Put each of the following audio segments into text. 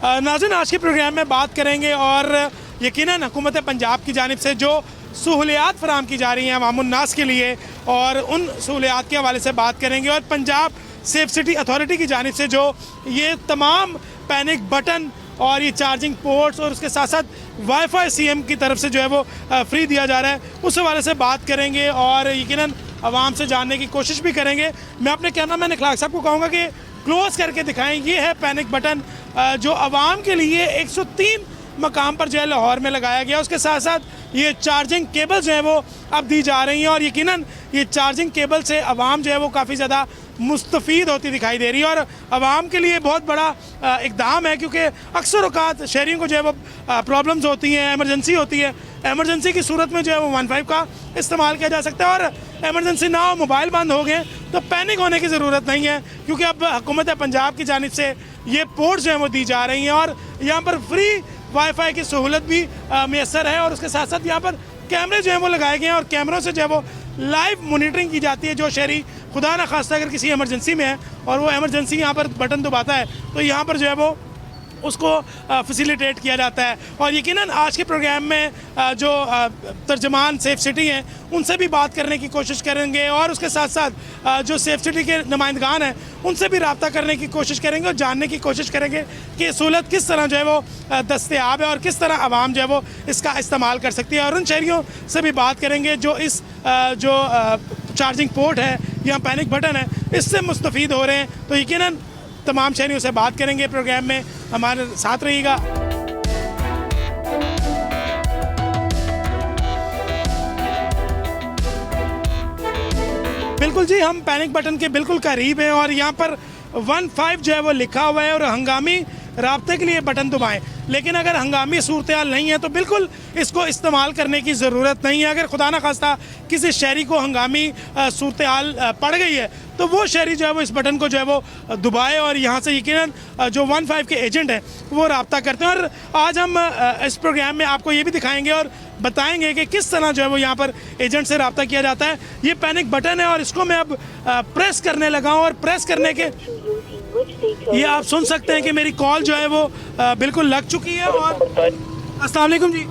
नाज़रीन, आज के प्रोग्राम में बात करेंगे और यकीनन हुकूमत पंजाब की जानिब से जो सहूलियात फराम की जा रही हैं अवामुन्नास के लिए, और उन सहूलियात के हवाले से बात करेंगे। और पंजाब सेफ सिटी अथॉरिटी की जानिब से जो ये तमाम पैनिक बटन और ये चार्जिंग पोर्ट्स और उसके साथ साथ वाईफाई सीएम की तरफ से जो है वो फ्री दिया जा रहा है, उस हवाले से बात करेंगे और यकीनन आवाम से जानने की कोशिश भी करेंगे। मैं अपने कैमरामैन इखलाक साहब को कहूँगा कि क्लोज करके दिखाएं। ये है पैनिक बटन जो आवाम के लिए 103 मकाम पर जो है लाहौर में लगाया गया। उसके साथ साथ ये चार्जिंग केबल जो है वो अब दी जा रही हैं और यकीनन ये चार्जिंग केबल से आवाम जो है वो काफ़ी ज़्यादा मुस्तफ़ीद होती दिखाई दे रही है और आवाम के लिए बहुत बड़ा इक़दाम है, क्योंकि अक्सर औक़ात शहरियों को जो है वो प्रॉब्लम्स होती हैं, एमरजेंसी होती है। एमरजेंसी की सूरत में जो है वो 15 का इस्तेमाल किया जा सकता है और एमरजेंसी ना हो, मोबाइल बंद हो गए तो पैनिक होने की ज़रूरत नहीं है, क्योंकि अब हुकूमत पंजाब की जानिब से ये पोर्ट्स जो हैं वो दी जा रही हैं और यहाँ पर फ्री वाईफाई की सहूलत भी मैसर है। और उसके साथ साथ यहाँ पर कैमरे जो हैं वो लगाए गए हैं और कैमरों से जो है वो लाइव मॉनिटरिंग की जाती है। जो शहरी खुदा न खास्ता अगर किसी एमरजेंसी में है और वो एमरजेंसी यहाँ पर बटन दबाता है तो यहाँ पर जो है वो उसको फैसिलिटेट किया जाता है। और यकीनन आज के प्रोग्राम में जो तर्जमान सेफ सिटी हैं उनसे भी बात करने की कोशिश करेंगे और उसके साथ साथ जो सेफ सिटी के नुमाइंदगान हैं उनसे भी रब्ता करने की कोशिश करेंगे और जानने की कोशिश करेंगे कि सहूलत किस तरह जो है वो दस्तयाब है और किस तरह आवाम जो है वो इसका इस्तेमाल कर सकती है। और उन शहरियों से भी बात करेंगे जो इस जो चार्जिंग पोर्ट है या पैनिक बटन है इससे मुस्तफ़ीद हो रहे हैं। तो यकीनन तमाम शहरियों से बात करेंगे। प्रोग्राम में हमारे साथ रहिएगा। बिल्कुल जी, हम पैनिक बटन के बिल्कुल करीब हैं और यहाँ पर 15 जो है वो लिखा हुआ है और हंगामी राब्ते के लिए बटन दबाएं। लेकिन अगर हंगामी सूरत हाल नहीं है तो बिल्कुल इसको इस्तेमाल करने की ज़रूरत नहीं है। अगर खुदा न खास्ता किसी शहरी को हंगामी सूरत हाल पड़ गई है तो वो शहरी जो है वो इस बटन को जो है वो दबाए और यहाँ से यकीनन जो 15 के एजेंट हैं वो रब्ता करते हैं। और आज हम इस प्रोग्राम में आपको ये भी दिखाएंगे और बताएंगे कि किस तरह जो है वो यहाँ पर एजेंट से रब्ता किया जाता है। ये पैनिक बटन है और इसको मैं अब प्रेस करने लगा हूँ और प्रेस करने के ये आप सुन सकते हैं कि मेरी कॉल जो है वो बिल्कुल लग चुकी है। और अस्सलाम वालेकुम जी।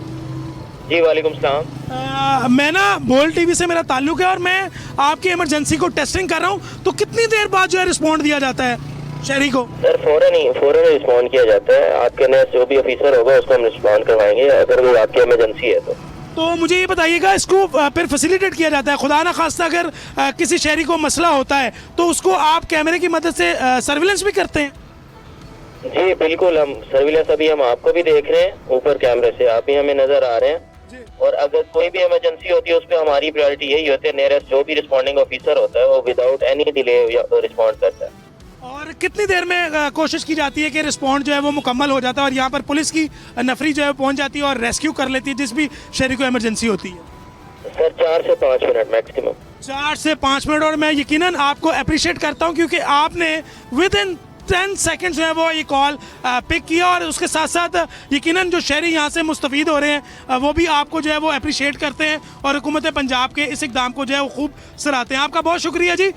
जी वालेकुम सलाम। मैं ना बोल टीवी से मेरा ताल्लुक है और मैं आपकी इमरजेंसी को टेस्टिंग कर रहा हूँ, तो कितनी देर बाद जो है रिस्पॉन्ड दिया जाता है शहरी को? सर फौरन रिस्पॉन्ड किया जाता है। आपके नेक्स्ट जो भी ऑफिसर होगा उसको हम रिस्पॉन्ड करवाएंगे अगर वो आपकी इमरजेंसी है तो मुझे ये बताइएगा, इसको फिर फैसिलिटेट किया जाता है? खुदा ना खास्ता अगर किसी शहरी को मसला होता है तो उसको आप कैमरे की मदद से सर्विलेंस भी करते हैं? जी बिल्कुल, हम सर्विलेंस अभी हम आपको भी देख रहे हैं ऊपर कैमरे से, आप भी हमें नजर आ रहे हैं। और अगर कोई भी इमरजेंसी होती है उस पर हमारी प्रायोरिटी यही होती है, नियरेस्ट जो भी रिस्पॉन्डिंग ऑफिसर होता है वो विदाउट एनी डिले रिस्पॉन्ड करता है। और कितनी देर में कोशिश की जाती है कि रिस्पॉन्ड जो है वो मुकम्मल हो जाता है और यहाँ पर पुलिस की नफरी जो है पहुँच जाती है और रेस्क्यू कर लेती है जिस भी शहरी को इमरजेंसी होती है? सर 4 से 5 मिनट मैक्सिमम। 4 से 5 मिनट। और मैं यकीनन आपको अप्रिशिएट करता हूँ क्योंकि आपने विद इन 10 सेकेंड्स जो है वो ये कॉल पिक किया और उसके साथ साथ यकीनन जो शहरी यहाँ से मुस्तफ़ीद हो रहे हैं वो भी आपको जो है वो अप्रिशिएट करते हैं और हुकूमत पंजाब के इस इक़दाम को जो है वो खूब सराहते हैं। आपका बहुत शुक्रिया जी।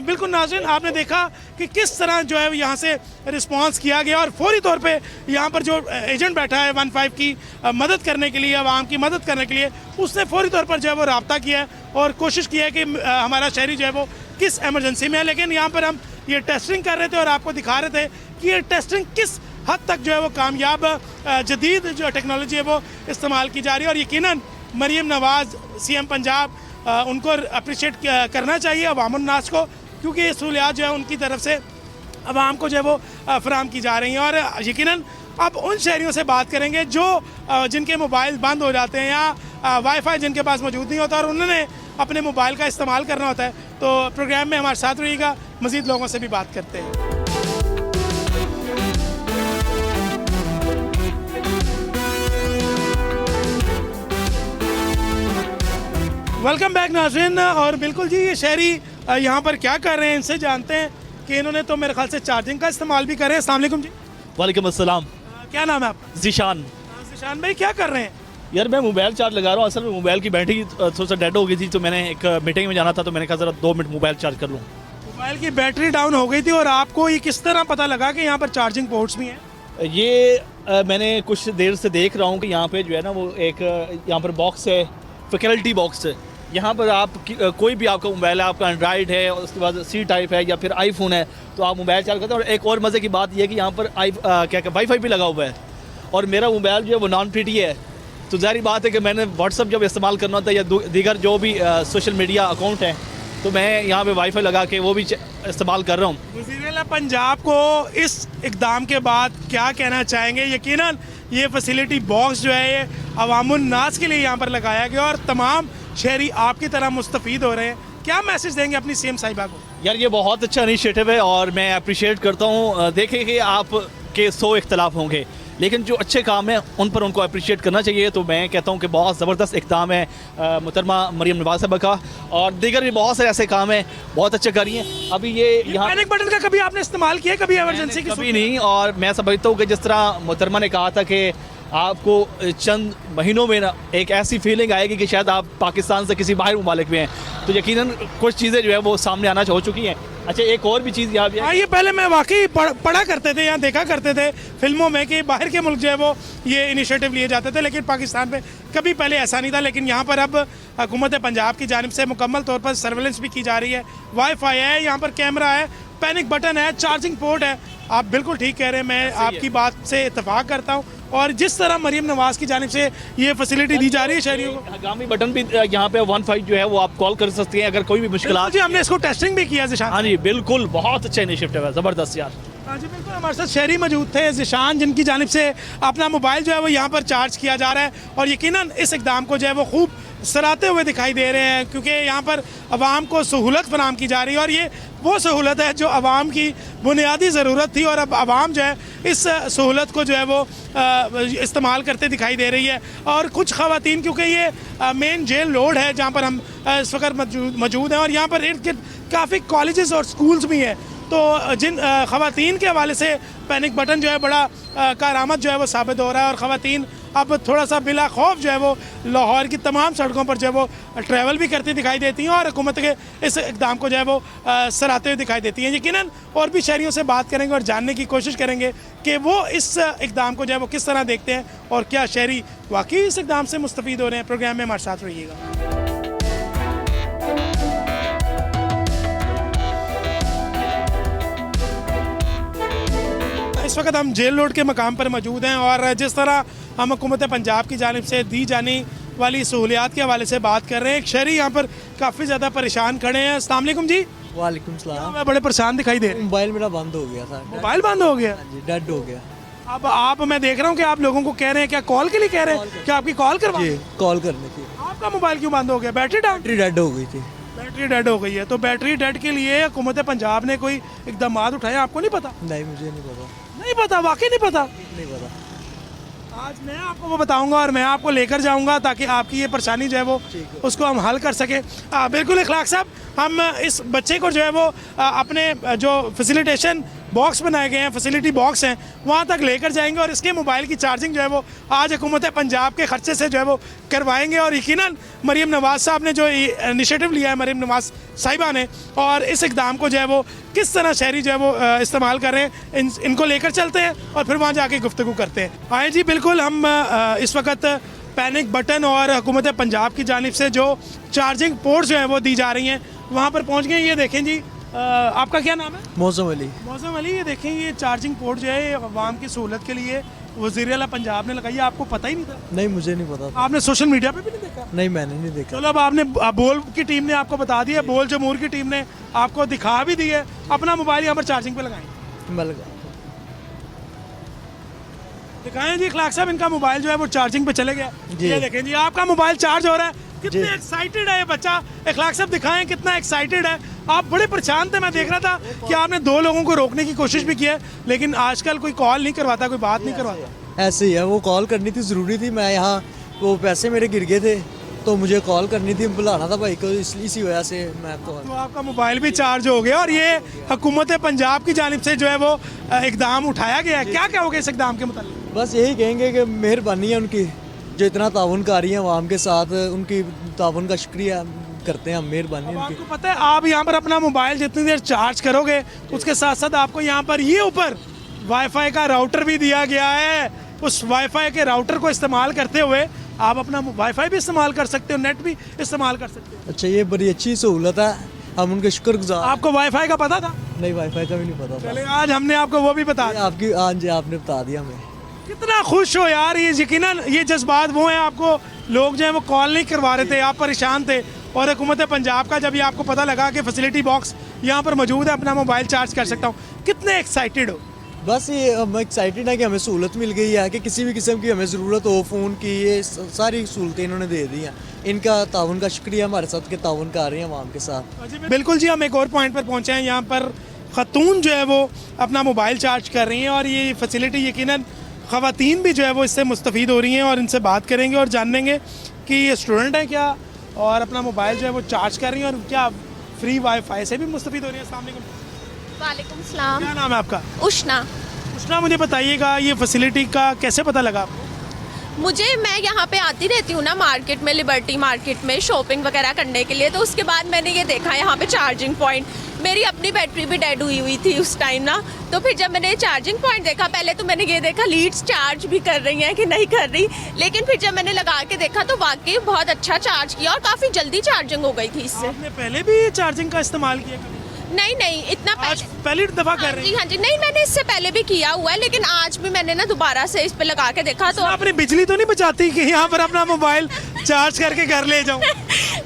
बिल्कुल नाज़रीन, आपने देखा कि किस तरह जो है यहाँ से रिस्पांस किया गया और फौरी तौर पे यहाँ पर जो एजेंट बैठा है 15 की मदद करने के लिए, आवाम की मदद करने के लिए, उसने फौरी तौर पर जो है वो रब्ता किया है और कोशिश की है कि हमारा शहरी जो है वो किस एमरजेंसी में है। लेकिन यहाँ पर हम ये टेस्टिंग कर रहे थे और आपको दिखा रहे थे कि ये टेस्टिंग किस हद तक जो है वो कामयाब जदीद जो टेक्नोलॉजी है वो इस्तेमाल की जा रही है। और यकीनन मरीम नवाज़ सीएम पंजाब उनको अप्रिशिएट करना चाहिए अवामुन्नास को, क्योंकि ये सहूलियात जो है उनकी तरफ से आवाम को जो है वो फराम की जा रही हैं। और यकीनन अब उन शहरियों से बात करेंगे जो जिनके मोबाइल बंद हो जाते हैं या वाईफाई जिनके पास मौजूद नहीं होता और उन्होंने अपने मोबाइल का इस्तेमाल करना होता है। तो प्रोग्राम में हमारे साथ रहिएगा, मज़ीद लोगों से भी बात करते हैं। वेलकम बैक नाज़रीन। और बिल्कुल जी, ये शहरी यहाँ पर क्या कर रहे हैं इनसे जानते हैं कि इन्होंने तो मेरे ख्याल से चार्जिंग का इस्तेमाल भी करे। अस्सलाम वालेकुम जी। वालेकुम अस्सलाम। क्या नाम है आपका? ज़ीशान। ज़ीशान भाई, क्या कर रहे हैं? यार मैं मोबाइल चार्ज लगा रहा हूँ। असल में मोबाइल की बैटरी थोड़ा सा डेड हो गई थी तो मैंने एक मीटिंग में जाना था तो मैंने कहा ज़रा 2 मिनट मोबाइल चार्ज कर लूँ। मोबाइल की बैटरी डाउन हो गई थी और आपको ये किस तरह पता लगा कि यहाँ पर चार्जिंग पोर्ट्स भी हैं? ये मैंने कुछ देर से देख रहा हूँ कि यहाँ पे जो है ना वो एक यहाँ पर बॉक्स है, फैकल्टी बॉक्स है। यहाँ पर आप कोई भी आपका मोबाइल है, आपका एंड्रॉइड है और उसके बाद सी टाइप है या फिर आईफोन है, तो आप मोबाइल चार्ज करते हैं। और एक और मज़े की बात यह है कि यहाँ पर क्या वाईफाई भी लगा हुआ है और मेरा मोबाइल जो है वो नॉन पीटी है, तो ज़ाहिर बात है कि मैंने व्हाट्सअप जब इस्तेमाल करना होता है या दीगर जो भी सोशल मीडिया अकाउंट हैं, तो मैं यहाँ पे वाईफाई लगा के वो भी इस्तेमाल कर रहा हूँ। वज़ीर-ए-आला पंजाब को इस इक़दाम के बाद क्या कहना चाहेंगे? यकीनन ये फैसिलिटी बॉक्स जो है ये अवामुन्नास के लिए यहाँ पर लगाया गया और तमाम शहरी आपकी तरह मुस्तफ़ीद हो रहे हैं। क्या मैसेज देंगे अपनी सीएम साहिबा को? यार ये बहुत अच्छा इनिशिएटिव है और मैं अप्रिशिएट करता हूँ। देखें कि आपके 100 इख्तलाफ होंगे, लेकिन जो अच्छे काम हैं उन पर उनको अप्रिशिएट करना चाहिए। तो मैं कहता हूँ कि बहुत ज़बरदस्त इक़दाम है मुहतरमा मरियम नवाज़ साहबा का, और दीगर भी बहुत सारे ऐसे काम हैं बहुत अच्छे कर रही हैं। अभी ये यहाँ पैनिक बटन का कभी आपने इस्तेमाल किया, कभी इमरजेंसी की? कभी नहीं, और मैं समझता हूँ कि जिस तरह मुहतरमा ने कहा था कि आपको चंद महीनों में ना एक ऐसी फीलिंग आएगी कि शायद आप पाकिस्तान से किसी बाहर ममालिक में हैं, तो यकीनन कुछ चीज़ें जो है वो सामने आना हो चुकी हैं। अच्छा, एक और भी चीज़ यहाँ हाँ, ये पहले मैं वाकई पढ़ा करते थे या देखा करते थे फिल्मों में कि बाहर के मुल्क जो है वो ये इनिशिएटिव लिए जाते थे, लेकिन पाकिस्तान में कभी पहले ऐसा नहीं था। लेकिन यहाँ पर अब हुकूमत पंजाब की जानिब से मुकम्मल तौर पर सर्वेलेंस भी की जा रही है। वाईफाई है, यहाँ पर कैमरा है, पैनिक बटन है, चार्जिंग पोर्ट है। आप बिल्कुल ठीक कह रहे हैं, मैं आपकी बात से इत्तेफाक करता हूँ। और जिस तरह मरियम नवाज़ की जानिब से ये फैसिलिटी दी जा रही है शहरियों को, हंगामी बटन भी यहाँ पे 15 जो है वो आप कॉल कर सकते हैं अगर कोई भी मुश्किल। जी, हमने इसको टेस्टिंग भी किया ज़िशान। हाँ जी बिल्कुल, बहुत अच्छा इनिशिएटिव है, ज़बरदस्त यार। हाँ जी बिल्कुल, हमारे साथ शहरी मौजूद थे ज़िशान, जिनकी जानिब से अपना मोबाइल जो है वो यहाँ पर चार्ज किया जा रहा है और यकीनन इस इक़दाम को जो है वो खूब सराहते हुए दिखाई दे रहे हैं, क्योंकि यहाँ पर आवाम को सहूलत फराहम की जा रही है और ये वो सहूलत है जो आवाम की बुनियादी ज़रूरत थी और अब आवाम जो है इस सहूलत को जो है वो इस्तेमाल करते दिखाई दे रही है। और कुछ ख़वातीन, क्योंकि ये मेन जेल रोड है जहाँ पर हम इस वक्त मौजूद हैं और यहाँ पर इर्द गिर्द काफ़ी कॉलेजेस और स्कूल्स भी हैं, तो जिन ख़वातीन के हवाले से पैनिक बटन जो है बड़ा कारआमद जो है वो साबित हो रहा है और ख़वातीन अब थोड़ा सा बिला खौफ जो है वो लाहौर की तमाम सड़कों पर जो है वो ट्रैवल भी करती दिखाई देती हैं और हुकूमत के इस इक़दाम को जो है वो सराहते हुए दिखाई देती हैं। यकीनन और भी शहरियों से बात करेंगे और जानने की कोशिश करेंगे कि वो इस इक़दाम को जो है वो किस तरह देखते हैं और क्या शहरी वाकई इस इक़दाम से मुस्तफ़ीद हो रहे हैं। प्रोग्राम में हमारे साथ रहिएगा। इस वक्त हम जेल रोड के मकाम पर मौजूद हैं और जिस तरह हम हुकूमत पंजाब की जानिब से दी जाने वाली सहूलियात के हवाले से बात कर रहे हैं, एक शहरी यहाँ पर काफ़ी ज़्यादा परेशान खड़े हैं। अस्सलाम वालेकुम जी। वालेकुम सलाम। मैं बड़े परेशान दिखाई दे रहे हैं। मोबाइल मेरा बंद हो गया था। मोबाइल बंद हो गया? जी, डेड हो गया। अब आप, मैं देख रहा हूँ कि आप लोगों को कह रहे हैं, क्या कॉल के लिए कह रहे हैं? क्या आपकी कॉल करवा? जी, कॉल करने की। आपका मोबाइल क्यों बंद हो गया? Battery down? बैटरी डेड हो गई थी। बैटरी डेड हो गई है, तो बैटरी डेड के लिए हुकूमत पंजाब ने कोई इकदाम उठाए, आपको नहीं पता? नहीं, मुझे नहीं पता। नहीं पता, वाकई नहीं पता? नहीं पता। आज मैं आपको वो बताऊंगा और मैं आपको लेकर जाऊंगा ताकि आपकी ये परेशानी जो है वो उसको हम हल कर सकें। बिल्कुल इखलाक साहब, हम इस बच्चे को जो है वो अपने जो फैसिलिटेशन बॉक्स बनाए गए हैं, फैसिलिटी बॉक्स हैं, वहाँ तक लेकर जाएंगे और इसके मोबाइल की चार्जिंग जो है वो आज हुकूमत पंजाब के खर्चे से जो है वो करवाएंगे। और यकीनन मरियम नवाज़ साहब ने जो इनिशिएटिव लिया है, मरियम नवाज़ साहिबा ने, और इस इक़दाम को जो है वो किस तरह शहरी जो है वो इस्तेमाल कर रहे हैं, इनको लेकर चलते हैं और फिर वहाँ जाके गुफ्तगू करते हैं। आए जी बिल्कुल, हम इस वक्त पैनिक बटन और हुकूमत पंजाब की जानिब से जो चार्जिंग पोर्ट्स जो हैं वो दी जा रही हैं वहाँ पर पहुँच गए। ये देखें जी, आपका क्या नाम है? मौसम अली। मौसम अली, ये देखें ये चार्जिंग पोर्ट जो है आवाम की सहूलत के लिए वज़ीर-ए-आला पंजाब ने लगाई है, आपको पता ही नहीं था? नहीं, मुझे नहीं पता था। आपने सोशल मीडिया पे भी नहीं देखा? नहीं, मैंने नहीं देखा। चलो, अब आपने बोल की टीम ने आपको बता दिया, बोल जमूर की टीम ने आपको दिखा भी दी है। अपना मोबाइल यहाँ पर चार्जिंग पे लगाएं। मैं लगा। दिखाएं जी इखलाक साहब, इनका मोबाइल जो है वो चार्जिंग पे चले गया। ये देखें जी, आपका मोबाइल चार्ज हो रहा है। कितने एक्साइटेड है ये बच्चा। इखलाक साहब दिखाएं कितना एक्साइटेड है। आप बड़े परेशान थे, मैं देख रहा था कि आपने 2 लोगों को रोकने की कोशिश भी की है, लेकिन आजकल कोई कॉल नहीं करवाता, कोई बात नहीं करवाता। ऐसे ही है, वो कॉल करनी थी, ज़रूरी थी। मैं यहाँ, वो पैसे मेरे गिर गए थे तो मुझे कॉल करनी थी, बुलाना था भाई को, इसी वजह से मैं कॉल। तो आपका मोबाइल भी चार्ज हो गया और ये हुकूमत पंजाब की जानिब से जो है वो इक़दाम उठाया गया है। क्या कहोगे इस इक़दाम के मुताल्लिक़? बस यही कहेंगे कि मेहरबानी है उनकी, जो इतना ताउन कर रही है आवाम के साथ, उनकी ताउन का शुक्रिया करते हैं हम। मेहरबानी उनकी। आपको पता है, आप यहाँ पर अपना मोबाइल जितनी देर चार्ज करोगे उसके साथ साथ आपको यहाँ पर ये ऊपर वाईफाई का राउटर भी दिया गया है। उस वाईफाई के राउटर को इस्तेमाल करते हुए आप अपना वाईफाई भी इस्तेमाल कर सकते हो, नेट भी इस्तेमाल कर सकते हो। अच्छा, ये बड़ी अच्छी सहूलत है, हम उनके शुक्रगुजार। आपको वाईफाई का पता था? नहीं, वाईफाई का भी नहीं पता था। चले आज हमने आपको वो भी बता दिया। आपकी आज आपने बता दिया हमें। कितना खुश हो यार, ये यकीनन ये जज्बात वो हैं। आपको लोग जो है वो कॉल नहीं करवा रहे थे, आप परेशान थे, और हुकूमत पंजाब का जब ये आपको पता लगा कि फैसिलिटी बॉक्स यहाँ पर मौजूद है, अपना मोबाइल चार्ज कर सकता हूँ, कितने एक्साइटेड हो? बस ये हम एक्साइटेड है कि हमें सहूलत मिल गई है कि किसी भी किस्म की हमें ज़रूरत हो फ़ोन की, ये सारी सहूलतें इन्होंने दे दी हैं। इनका ताउन का शुक्रिया, हमारे साथ के ताउन कर रहे हैं आवाम के साथ। बिल्कुल जी, हम एक और पॉइंट पर पहुँचे हैं। यहाँ पर ख़तून जो है वो अपना मोबाइल चार्ज कर रही हैं, और ये फैसिलिटी यकीनन ख़वातीन भी जो है वो इससे मुस्तफ़ीद हो रही हैं, और इनसे बात करेंगे और जानेंगे कि ये स्टूडेंट हैं क्या, और अपना मोबाइल जो है वो चार्ज कर रही हैं, और क्या फ्री वाईफाई से भी मुस्तफ़ीद हो रही हैं। अस्सलाम वालेकुम। वालेकुम सलाम। क्या नाम है आपका? उष्णा। उष्णा, मुझे बताइएगा ये फैसिलिटी का कैसे पता लगा आपको? मैं यहाँ पे आती रहती हूँ ना मार्केट में, लिबर्टी मार्केट में शॉपिंग वगैरह करने के लिए, तो उसके बाद मैंने ये देखा यहाँ पे चार्जिंग पॉइंट। मेरी अपनी बैटरी भी डेड हुई थी उस टाइम ना, तो फिर जब मैंने चार्जिंग पॉइंट देखा, पहले तो मैंने ये देखा लीड्स चार्ज भी कर रही हैं कि नहीं कर रही, लेकिन फिर जब मैंने लगा के देखा तो वाकई बहुत अच्छा चार्ज किया और काफ़ी जल्दी चार्जिंग हो गई थी इससे। आपने पहले भी चार्जिंग का इस्तेमाल किया कभी? नहीं, इतना आज पहली दफ़ा कर रही हैं? हाँ जी, नहीं मैंने इससे पहले भी किया हुआ है, लेकिन आज भी मैंने ना दोबारा से इस पे लगा के देखा तो आपने बिजली तो नहीं बचाती कि यहाँ पर अपना मोबाइल चार्ज करके घर ले जाऊँ?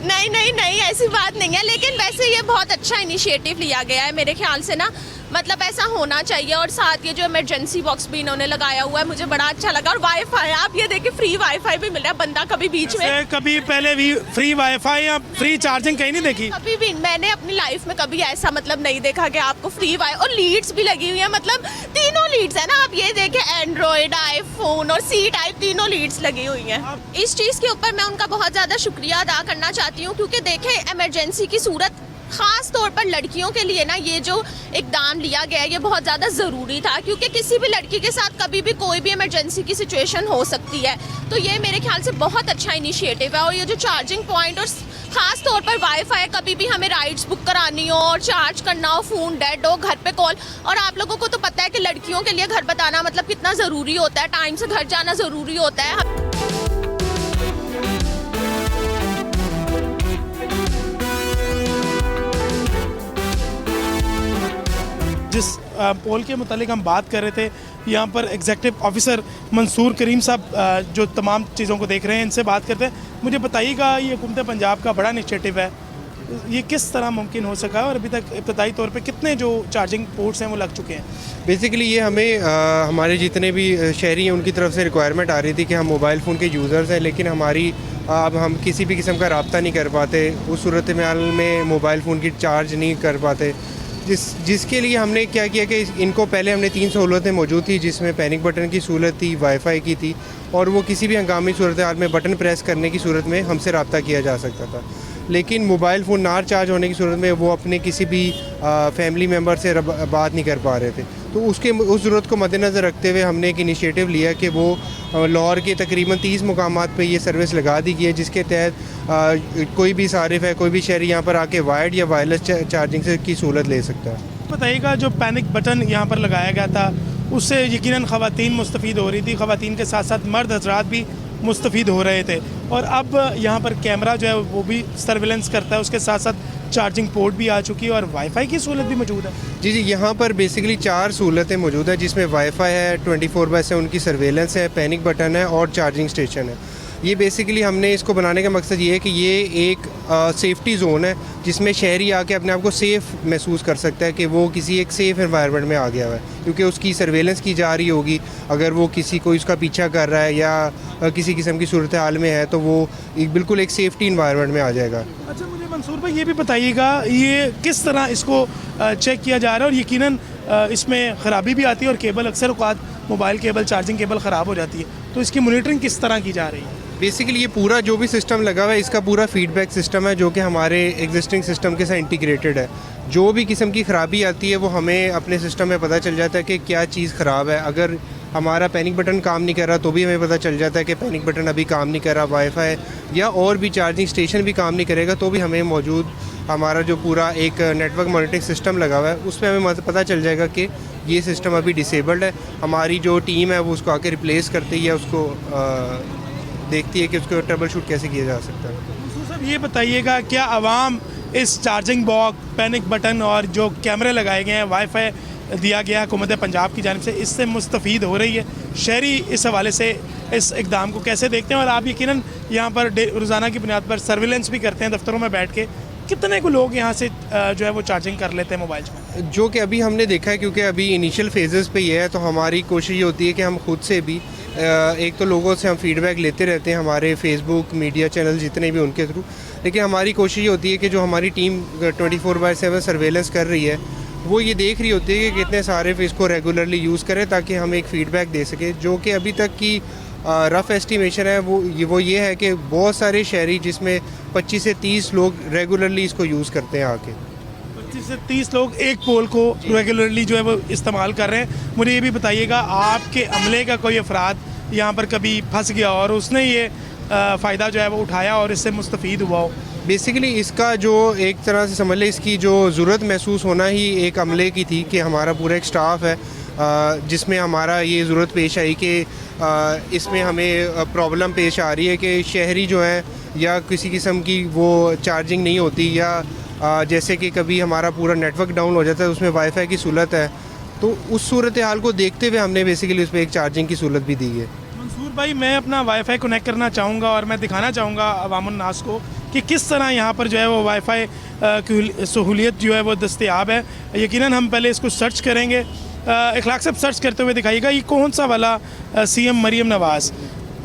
नहीं ऐसी बात नहीं है, लेकिन वैसे ये बहुत अच्छा इनिशिएटिव लिया गया है मेरे ख्याल से ना, मतलब ऐसा होना चाहिए। और साथ ये जो इमरजेंसी बॉक्स भी इन्होंने लगाया हुआ है, मुझे बड़ा अच्छा लगा। और वाईफाई, आप ये देखिए फ्री वाईफाई भी मिल रहा है, बंदा कभी बीच में कभी पहले भी फ्री वाईफाई या फ्री चार्जिंग कहीं नहीं देखी? कभी भी मैंने अपनी लाइफ में कभी ऐसा मतलब नहीं देखा कि आपको फ्री वाई, और लीड्स भी लगी हुई है, मतलब तीनों लीड्स है ना, आप ये देखें एंड्रॉयड, आईफोन और सी टाइप तीनों लीड्स लगी हुई हैं। इस चीज़ के ऊपर मैं उनका बहुत ज़्यादा शुक्रिया अदा करना चाहती हूँ, क्योंकि देखें इमरजेंसी की सूरत ख़ास तौर पर लड़कियों के लिए ना ये जो इकदाम लिया गया है ये बहुत ज़्यादा ज़रूरी था, क्योंकि किसी भी लड़की के साथ कभी भी कोई भी इमरजेंसी की सिचुएशन हो सकती है। तो ये मेरे ख्याल से बहुत अच्छा इनिशिएटिव है। और ये जो चार्जिंग पॉइंट और ख़ास तौर पर वाईफाई, कभी भी हमें राइड्स बुक करानी हो और चार्ज करना हो, फ़ोन डेड हो, घर पे कॉल, और आप लोगों को तो पता है कि लड़कियों के लिए घर बताना मतलब कितना ज़रूरी होता है, टाइम से घर जाना ज़रूरी होता है। जिस पोल के मुतालिक हम बात कर रहे थे, यहाँ पर एग्जेक्टिव ऑफिसर मंसूर करीम साहब जो तमाम चीज़ों को देख रहे हैं, इनसे बात करते हैं। मुझे बताइएगा, ये हुकूमत पंजाब का बड़ा इनिशिएटिव है, ये किस तरह मुमकिन हो सका और अभी तक इब्तदाई तौर पे कितने जो चार्जिंग पोर्ट्स हैं वो लग चुके हैं? बेसिकली ये हमें हमारे जितने भी शहरी हैं उनकी तरफ से रिक्वायरमेंट आ रही थी कि हम मोबाइल फ़ोन के यूज़र्स हैं, लेकिन हमारी अब हम किसी भी किस्म का रब्ता नहीं कर पाते, उस सूरत में मोबाइल फ़ोन की चार्ज नहीं कर पाते, जिसके लिए हमने क्या किया कि इनको पहले हमने 3 सहूलतें मौजूद थी, जिसमें पैनिक बटन की सहूलत थी, वाईफाई की थी, और वो किसी भी हंगामी सूरत हाल में बटन प्रेस करने की सूरत में हमसे रब्ता किया जा सकता था। लेकिन मोबाइल फ़ोन ना चार्ज होने की सूरत में वो अपने किसी भी फैमिली मेम्बर से बात नहीं कर पा रहे थे। तो उस ज़रूरत को मद्देनज़र रखते हुए हमने एक इनिशिएटिव लिया कि वो लाहौर के तकरीबन 30 मुकामात पे ये सर्विस लगा दी गई है, जिसके तहत कोई भी सारिफ है, कोई भी शहरी यहाँ पर आके वायर्ड या वायरलेस चार्जिंग से की सहूलत ले सकता है। बताइएगा, जो पैनिक बटन यहाँ पर लगाया गया था उससे यकीनन ख़वातीन मुस्तफ़ीद हो रही थी, ख़वातीन के साथ साथ मर्द हज़रात भी मुस्तफ़ीद हो रहे थे, और अब यहाँ पर कैमरा जो है वो भी सर्विलेंस करता है, उसके साथ साथ चार्जिंग पोर्ट भी आ चुकी है और वाईफाई की सहूलत भी मौजूद है। जी, यहाँ पर बेसिकली 4 सहूलतें मौजूद है, जिसमें वाईफाई है, 24/7 उनकी सर्वेलेंस है, पैनिक बटन है और चार्जिंग स्टेशन है। ये बेसिकली हमने इसको बनाने का मकसद ये है कि ये एक सेफ्टी ज़ोन है, जिसमें शहरी आके अपने आप को सेफ़ महसूस कर सकता है कि वो किसी एक सेफ़ एनवायरनमेंट में आ गया हुआ है, क्योंकि उसकी सर्वेलेंस की जा रही होगी। अगर वो किसी को इसका पीछा कर रहा है या किसी किस्म की सूरत हाल में है, तो वो बिल्कुल एक सेफ्टी एनवायरनमेंट में आ जाएगा। अच्छा, मुझे मंसूर भाई ये भी बताइएगा, ये किस तरह इसको चेक किया जा रहा है, और यकीनन इसमें ख़राबी भी आती है और केबल अक्सर औक़ात मोबाइल केबल, चार्जिंग केबल ख़राब हो जाती है, तो इसकी मॉनिटरिंग किस तरह की जा रही है? बेसिकली ये पूरा जो भी सिस्टम लगा हुआ है, इसका पूरा फीडबैक सिस्टम है, जो कि हमारे एग्जिस्टिंग सिस्टम के साथ इंटीग्रेटेड है। जो भी किस्म की ख़राबी आती है वो हमें अपने सिस्टम में पता चल जाता है कि क्या चीज़ ख़राब है। अगर हमारा पैनिक बटन काम नहीं कर रहा तो भी हमें पता चल जाता है कि पैनिक बटन अभी काम नहीं कर रहा, वाईफाई या और भी चार्जिंग स्टेशन भी काम नहीं करेगा, तो भी हमें मौजूद हमारा जो पूरा एक नेटवर्क मॉनिटरिंग सिस्टम लगा हुआ है उसमें हमें पता चल जाएगा कि ये सिस्टम अभी डिसेबल्ड है। हमारी जो टीम है वो उसको आके रिप्लेस करती है, उसको देखती है कि उसको ट्रबल शूट कैसे किया जा सकता है। मंसूर साहब ये बताइएगा, क्या आवाम इस चार्जिंग बॉक्स, पैनिक बटन और जो कैमरे लगाए गए हैं, वाईफाई दिया गया हुकूमत पंजाब की जानिब से, इससे मुस्तफ़ीद हो रही है? शहरी इस हवाले से इस इक़दाम को कैसे देखते हैं? और आप यकीनन यहाँ पर रोज़ाना की बुनियाद पर सर्विलेंस भी करते हैं दफ्तरों में बैठ के, कितने को लोग यहाँ से जो है वो चार्जिंग कर लेते हैं मोबाइल में? जो कि अभी हमने देखा है, क्योंकि अभी इनिशियल फेजेस पे ये है, तो हमारी कोशिश ये होती है कि हम खुद से भी एक तो लोगों से हम फीडबैक लेते रहते हैं, हमारे फेसबुक मीडिया चैनल जितने भी उनके थ्रू, लेकिन हमारी कोशिश ये होती है कि जो हमारी टीम 24/7 सर्वेलेंस कर रही है वो ये देख रही होती है कि कितने सारे इसको रेगुलरली यूज़ करें ताकि हम एक फ़ीडबैक दे सकें। जो कि अभी तक की रफ़ एस्टिमेशन है वो ये है कि बहुत सारे शहरी, जिसमें 25 से 30 लोग रेगुलरली इसको यूज़ करते हैं आके। 25 से 30 लोग एक पोल को रेगुलरली जो है वो इस्तेमाल कर रहे हैं। मुझे ये भी बताइएगा, आपके अमले का कोई अफराद यहाँ पर कभी फंस गया और उसने ये फ़ायदा जो है वो उठाया और इससे मुस्तफ़ीद हुआ हो? बेसिकली इसका जो एक तरह से समझ लें, इसकी जो ज़रूरत महसूस होना ही एक अमले की थी कि हमारा पूरा एक स्टाफ है जिसमें हमारा ये ज़रूरत पेश आई कि इसमें हमें प्रॉब्लम पेश आ रही है कि शहरी जो है या किसी किस्म की वो चार्जिंग नहीं होती, या जैसे कि कभी हमारा पूरा नेटवर्क डाउन हो जाता है, उसमें वाईफाई की सहूलत है, तो उस सूरत हाल को देखते हुए हमने बेसिकली उस पर एक चार्जिंग की सहूलत भी दी है। मंसूर भाई, मैं अपना वाईफाई कनेक्ट करना चाहूँगा और मैं दिखाना चाहूँगा अवामुन नास को कि किस तरह यहाँ पर जो है वो वाईफाई की सहूलियत जो है वो दस्तयाब है। यकीनन हम पहले इसको सर्च करेंगे। इखलाक साहब सर्च करते हुए दिखाइएगा, ये कौन सा वाला CM मरियम नवाज़,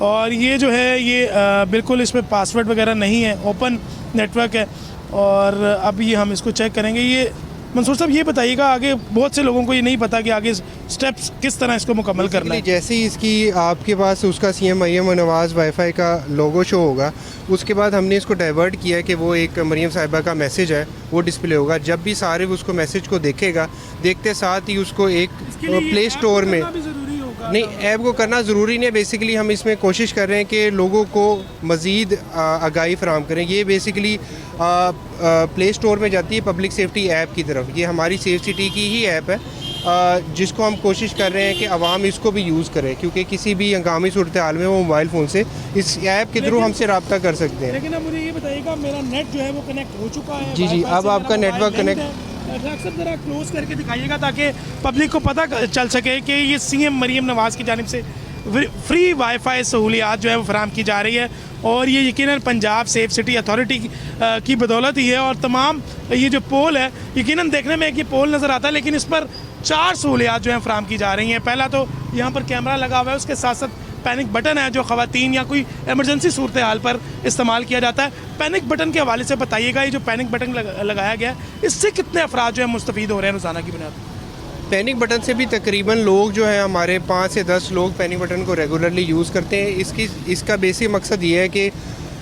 और ये जो है ये बिल्कुल इसमें पासवर्ड वगैरह नहीं है, ओपन नेटवर्क है। और अब ये हम इसको चेक करेंगे। ये मंसूर साहब ये बताइएगा, आगे बहुत से लोगों को ये नहीं पता कि आगे स्टेप्स किस तरह इसको मुकम्मल करना है। जैसे ही इसकी आपके पास उसका CM मरियम नवाज़ वाईफाई का लोगो शो होगा, उसके बाद हमने इसको डाइवर्ट किया कि वो एक मरियम साहिबा का मैसेज है वो डिस्प्ले होगा। जब भी सारे उसको मैसेज को देखेगा, देखते साथ ही उसको एक प्ले स्टोर में, नहीं ऐप को करना ज़रूरी नहीं है। बेसिकली हम इसमें कोशिश कर रहे हैं कि लोगों को मज़ीद आगाही फराम करें। ये बेसिकली प्ले स्टोर में जाती है पब्लिक सेफ्टी ऐप की तरफ। ये हमारी सेफ सिटी की ही ऐप है जिसको हम कोशिश कर रहे हैं कि आवाम इसको भी यूज़ करे, क्योंकि किसी भी हंगामी सूरत हाल में वो मोबाइल फ़ोन से इस ऐप के थ्रू हमसे रब्ता कर सकते हैं। लेकिन अब मुझे ये बताइएगा, मेरा नेट जो है वो कनेक्ट हो चुका है। जी, अब आपका नेटवर्क कनेक्ट, सब जरा क्लोज करके दिखाइएगा ताकि पब्लिक को पता चल सके कि ये CM मरियम नवाज़ की जानिब से फ्री वाईफाई सहूलियात जो है वो फराम की जा रही है। और ये यकीनन पंजाब सेफ सिटी अथॉरिटी की बदौलत ही है। और तमाम ये जो पोल है, यकीनन देखने में एक ये पोल नज़र आता है, लेकिन इस पर 4 सहूलियात जो हैं फराम की जा रही हैं। पहला तो यहाँ पर कैमरा लगा हुआ है, उसके साथ साथ पैनिक बटन है जो ख़वातीन या कोई एमरजेंसी सूरत हाल पर इस्तेमाल किया जाता है। पैनिक बटन के हवाले से बताइएगा, ये जो पैनिक बटन लगाया गया है, इससे कितने अफराद जो है मुस्तफ़ीद हो रहे हैं रोज़ाना की बुनियाद पर? पैनिक बटन से भी तकरीबन लोग जो है हमारे 5 से 10 लोग पैनिक बटन को रेगुलरली यूज़ करते हैं। इसका बेसिक मकसद ये है कि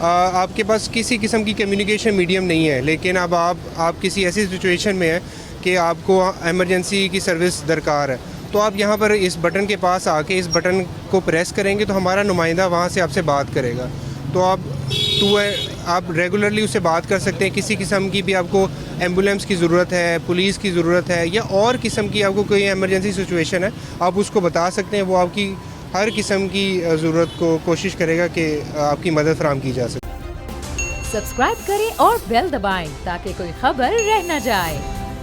आपके पास किसी किस्म की कम्युनिकेशन मीडियम नहीं है, लेकिन अब आप किसी ऐसी सिचुएशन में है कि आपको एमरजेंसी की सर्विस दरकार है, तो आप यहाँ पर इस बटन के पास आके इस बटन को प्रेस करेंगे तो हमारा नुमाइंदा वहाँ से आपसे बात करेगा। तो आप रेगुलरली उससे बात कर सकते हैं। किसी किस्म की भी आपको एम्बुलेंस की ज़रूरत है, पुलिस की ज़रूरत है, या और किस्म की आपको कोई एमरजेंसी सिचुएशन है, आप उसको बता सकते हैं। वो आपकी हर किस्म की ज़रूरत को कोशिश करेगा कि आपकी मदद फराहम की जा सके। सब्सक्राइब करें और बेल दबाएं ताकि कोई खबर रह न जाए।